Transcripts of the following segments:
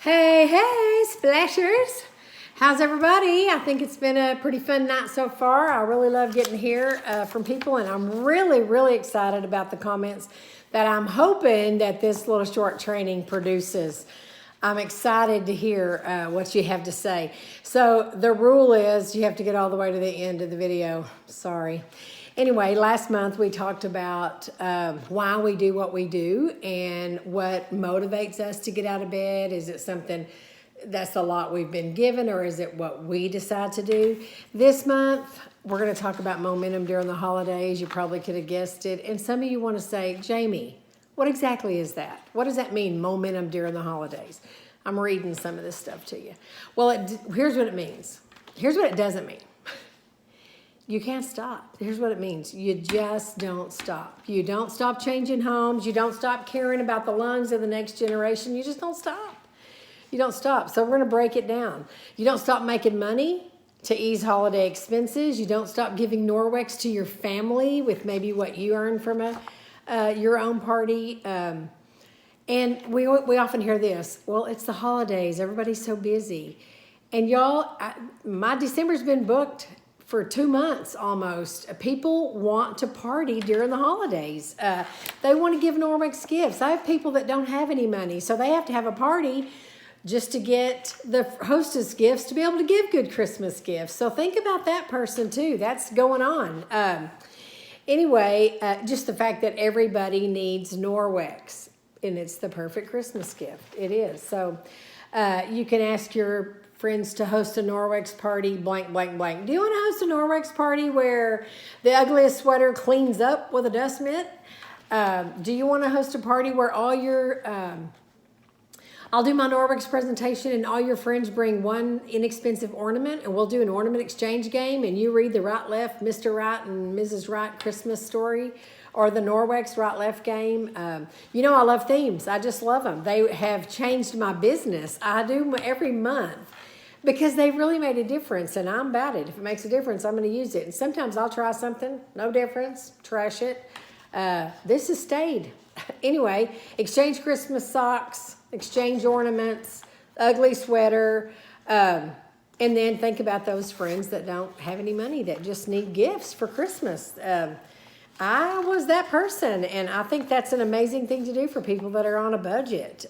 Hey, hey, splashers. How's everybody? I think it's been a pretty fun night so far. I really love getting to hear from people, and I'm really excited about the comments that I'm hoping that this little short training produces. I'm excited to hear what you have to say. So the rule is you have to get all the way to the end of the video. Sorry. Anyway, last month we talked about why we do what we do and what motivates us to get out of bed. Is it something that's a lot we've been given, or is it what we decide to do? This month, we're going to talk about momentum during the holidays. You probably could have guessed it. And some of you want to say, Jamie, what exactly is that? What does that mean, momentum during the holidays? I'm reading some of this stuff to you. Well, here's what it means. Here's what it doesn't mean. You can't stop. Here's what it means. You just don't stop. You don't stop changing homes. You don't stop caring about the lungs of the next generation. You just don't stop. You don't stop. So we're going to break it down. You don't stop making money to ease holiday expenses. You don't stop giving Norwex to your family with maybe what you earn from your own party. And we often hear this, well, it's the holidays. Everybody's so busy. And y'all, my December's been booked for 2 months almost. People want to party during the holidays. They want to give Norwex gifts. I have people that don't have any money, so they have to have a party just to get the hostess gifts to be able to give good Christmas gifts. So think about that person too. That's going on. Anyway, just the fact that everybody needs Norwex, and it's the perfect Christmas gift. It is. So you can ask your friends to host a Norwex party, blank, blank, blank. Do you want to host a Norwex party where the ugliest sweater cleans up with a dust mitt? Do you want to host a party where all your, I'll do my Norwex presentation and all your friends bring one inexpensive ornament and we'll do an ornament exchange game and you read the right, left, Mr. Right and Mrs. Right Christmas story, or the Norwex right, left game. You know I love themes. I just love them. They have changed my business. I do them every month, because they really made a difference, and I'm about it. If it makes a difference, I'm going to use it. And sometimes I'll try something, no difference, trash it. This has stayed. Anyway, exchange Christmas socks, exchange ornaments, ugly sweater, and then think about those friends that don't have any money, that just need gifts for Christmas. I was that person, and I think that's an amazing thing to do for people that are on a budget.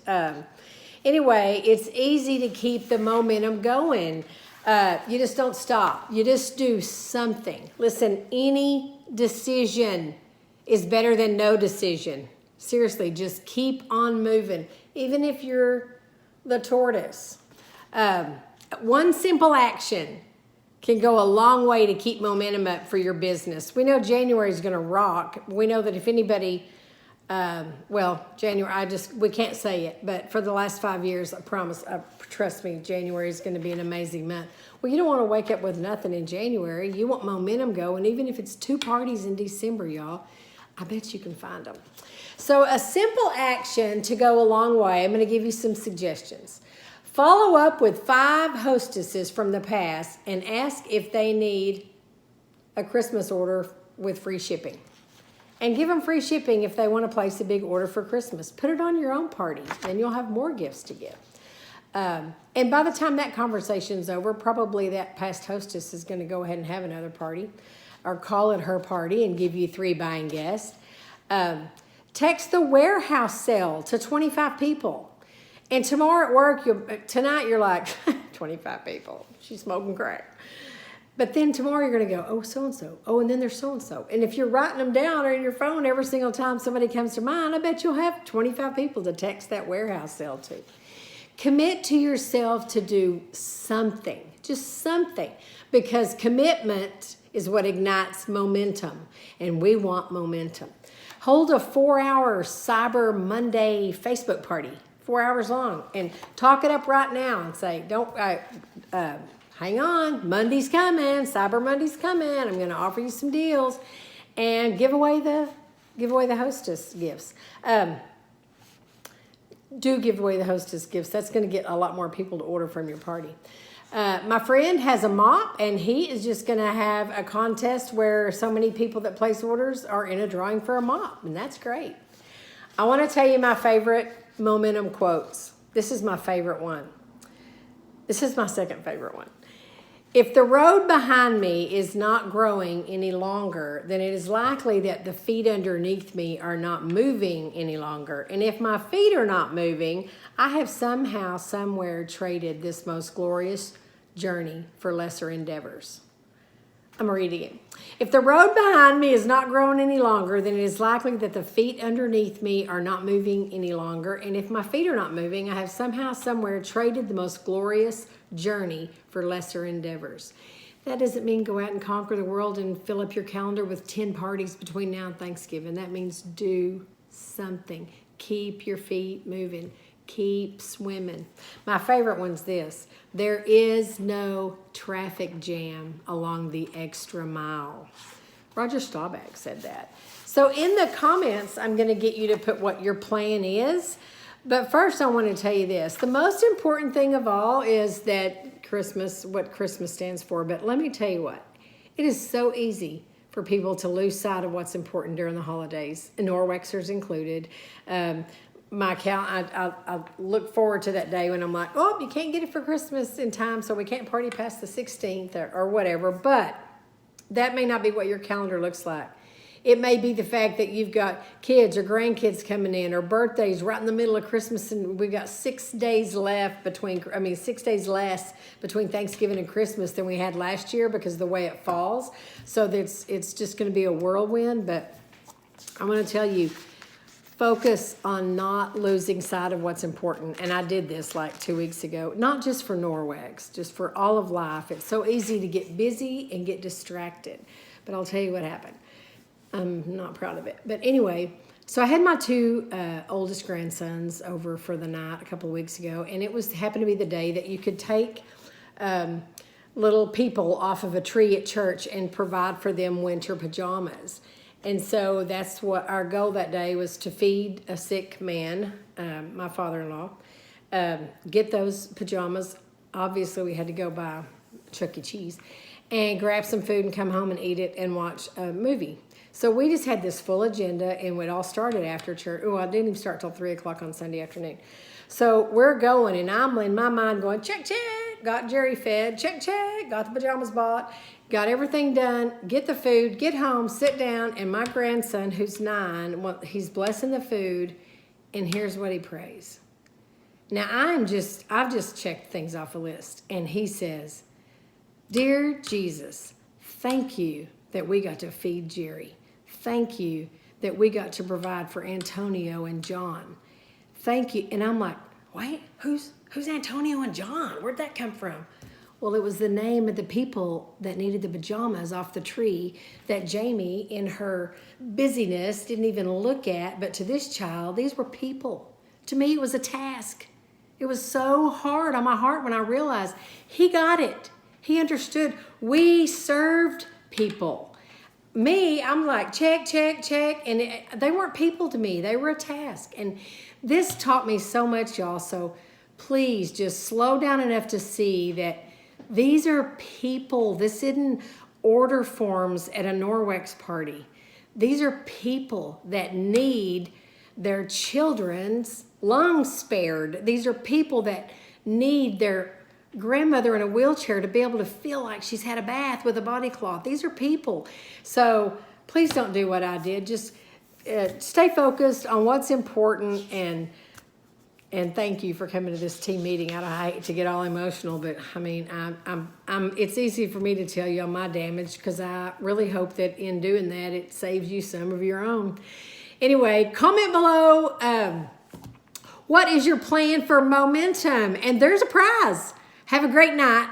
Anyway, it's easy to keep the momentum going. You just don't stop. You just do something. Listen, any decision is better than no decision. Seriously, just keep on moving, even if you're the tortoise. One simple action can go a long way to keep momentum up for your business. We know January is going to rock. We know that if anybody... January, we can't say it, but for the last 5 years, I promise, trust me, January is going to be an amazing month. Well, you don't want to wake up with nothing in January. You want momentum going, even if it's 2 parties in December, y'all. I bet you can find them. So a simple action to go a long way. I'm going to give you some suggestions. Follow up with 5 hostesses from the past and ask if they need a Christmas order with free shipping. And give them free shipping if they want to place a big order for Christmas. Put it on your own party, and you'll have more gifts to give. And by the time that conversation's over, probably that past hostess is going to go ahead and have another party, or call it her party and give you 3 buying guests. Text the warehouse sale to 25 people. And tomorrow at work, tonight you're like, 25 people. She's smoking crack. But then tomorrow you're going to go, oh, so-and-so. Oh, and then there's so-and-so. And if you're writing them down or in your phone every single time somebody comes to mind, I bet you'll have 25 people to text that warehouse sale to. Commit to yourself to do something, just something, because commitment is what ignites momentum, and we want momentum. Hold a 4-hour Cyber Monday Facebook party, 4 hours long, and talk it up right now and say, hang on, Monday's coming, Cyber Monday's coming. I'm going to offer you some deals, and give away the hostess gifts. Do give away the hostess gifts. That's going to get a lot more people to order from your party. My friend has a mop, and he is just going to have a contest where so many people that place orders are in a drawing for a mop, and that's great. I want to tell you my favorite momentum quotes. This is my favorite one. This is my second favorite one. If the road behind me is not growing any longer, then it is likely that the feet underneath me are not moving any longer. And if my feet are not moving, I have somehow, somewhere traded this most glorious journey for lesser endeavors. I'm reading it. If the road behind me is not growing any longer, then it is likely that the feet underneath me are not moving any longer. And if my feet are not moving, I have somehow, somewhere traded the most glorious journey for lesser endeavors. That doesn't mean go out and conquer the world and fill up your calendar with 10 parties between now and Thanksgiving. That means do something. Keep your feet moving. Keep swimming. My favorite one's this. There is no traffic jam along the extra mile. Roger Staubach said that. So in the comments, I'm going to get you to put what your plan is. But first, I want to tell you this. The most important thing of all is that Christmas, what Christmas stands for. But let me tell you what. It is so easy for people to lose sight of what's important during the holidays, Norwexers included. My account, I look forward to that day when I'm like, oh, you can't get it for Christmas in time, so we can't party past the 16th or whatever. But that may not be what your calendar looks like. It may be the fact that you've got kids or grandkids coming in or birthdays right in the middle of Christmas, and we've got 6 days left 6 days less between Thanksgiving and Christmas than we had last year because of the way it falls. So it's just going to be a whirlwind. But I'm going to tell you, focus on not losing sight of what's important. And I did this like 2 weeks ago, not just for Norwex, just for all of life. It's so easy to get busy and get distracted. But I'll tell you what happened. I'm not proud of it. But anyway, so I had my 2 oldest grandsons over for the night a couple of weeks ago. And it happened to be the day that you could take little people off of a tree at church and provide for them winter pajamas. And so that's what our goal that day was, to feed a sick man, my father-in-law, get those pajamas. Obviously, we had to go buy Chuck E. Cheese and grab some food and come home and eat it and watch a movie. So we just had this full agenda, and it all started after church. Oh, I didn't even start till 3 o'clock on Sunday afternoon. So we're going, and I'm in my mind going, check, check, got Jerry fed, check, check, got the pajamas bought, got everything done, get the food, get home, sit down, and my grandson, who's 9, well, he's blessing the food, and here's what he prays. Now, I've just checked things off a list, and he says, Dear Jesus, thank you that we got to feed Jerry. Thank you that we got to provide for Antonio and John. Thank you. And I'm like, wait, who's Antonio and John? Where'd that come from? Well, it was the name of the people that needed the pajamas off the tree that Jamie, in her busyness, didn't even look at. But to this child, these were people. To me, it was a task. It was so hard on my heart when I realized he got it. He understood. We served people. Me, I'm like, check, check, check. And they weren't people to me. They were a task. And this taught me so much, y'all. So please just slow down enough to see that these are people. This isn't order forms at a Norwex party. These are people that need their children's lungs spared. These are people that need their grandmother in a wheelchair to be able to feel like she's had a bath with a body cloth. These are people. So please don't do what I did. Just stay focused on what's important, and thank you for coming to this team meeting. I hate to get all emotional, but I mean, it's easy for me to tell you on my damage, because I really hope that in doing that, it saves you some of your own. Anyway, comment below. What is your plan for momentum? And there's a prize. Have a great night.